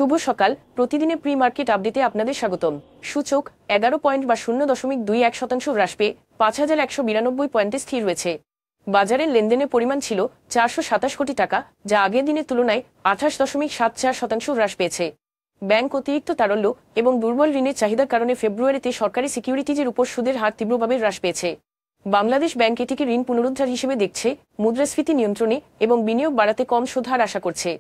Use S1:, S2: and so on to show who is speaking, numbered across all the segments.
S1: শুভ সকাল। প্রতিদিনের pre market আপডেটে আপনাদের স্বাগতম। সূচক 11 পয়েন্ট বা 0.21% হ্রাস পেয়ে 5192 পয়েন্টে স্থির রয়েছে। বাজারের লেনদেনের পরিমাণ ছিল 427 কোটি টাকা, যা আগের দিনের তুলনায় 28.74% হ্রাস পেয়েছে। ব্যাংক অতিরিক্ত তারল্য এবং দুর্বল ঋণের চাহিদার কারণে ফেব্রুয়ারিতে সরকারি সিকিউরিটিজের উপর সুদের হার তীব্রভাবে হ্রাস পেয়েছে। বাংলাদেশ ব্যাংক এটিকে ঋণ পুনরুদ্ধার হিসেবে দেখছে, মুদ্রাস্ফীতি নিয়ন্ত্রণে এবং বিনিয়োগ বাড়াতে কম সুদ হার আশা করছে।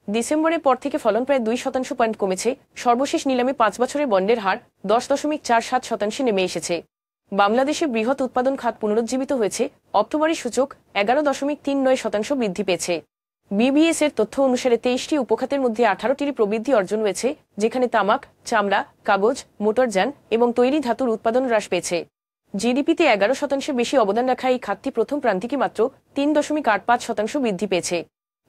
S1: ডিসেম্বরের পর থেকে ফলন প্রায় 2% পয়েন্ট কমেছে। সর্বশেষ নিলামে 5 বছরের বন্ডের হার 10.47% নেমে এসেছে। বাংলাদেশের বৃহৎ উৎপাদন খাত পুনরুজ্জীবিত হয়েছে। অক্টোবরে সূচক 11.39% বৃদ্ধি পেয়েছে। বিবিএস এর তথ্য অনুসারে 23টি উপখাতের মধ্যে 18টির প্রবৃদ্ধি অর্জন হয়েছে, যেখানে তামাক, চামড়া, কাগজ, মোটরযান এবং তৈরি ধাতুর উৎপাদন হ্রাস পেয়েছে। জিডিপিতে 11% বেশি অবদান রাখা এই খাতটি প্রথম প্রান্তিকে মাত্র 3.85% বৃদ্ধি পেয়েছে।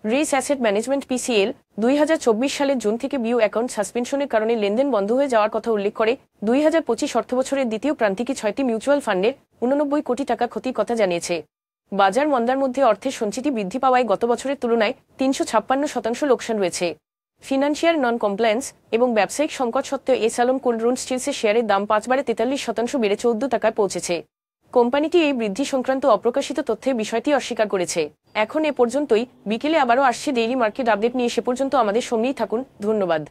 S1: রিস অ্যাসেট ম্যানেজমেন্ট পিসিএল 2024 সালের জুন থেকে বিও অ্যাকাউন্ট সাসপেনশনের কারণে লেনদেন বন্ধ হয়ে যাওয়ার কথা উল্লেখ করে 2025 অর্থবছরের দ্বিতীয় প্রান্তিকে 6টি মিউচুয়াল ফান্ডের 89 কোটি টাকা ক্ষতির কথা জানিয়েছে। বাজার মন্দার মধ্যে অর্থের সঞ্চিতি বৃদ্ধি পাওয়ায় গত বছরের তুলনায় 356% লোকসান রয়েছে। ফিনান্সিয়াল নন কমপ্লায়েন্স এবং ব্যবসায়িক সংকট সত্ত্বেও এসালন কোল্ড রোল্ড স্টিলসের শেয়ারের দাম 5 বারে 43% বেড়ে 14 টাকায় পৌঁছেছে। কোম্পানিটি এই বৃদ্ধি সংক্রান্ত অপ্রকাশিত তথ্যের বিষয়টি অস্বীকার করেছে। এখন এ পর্যন্তই। বিকেলে আবারও আসছে ডেইলি মার্কেট আপডেট নিয়ে। সে পর্যন্ত আমাদের সঙ্গেই থাকুন। ধন্যবাদ।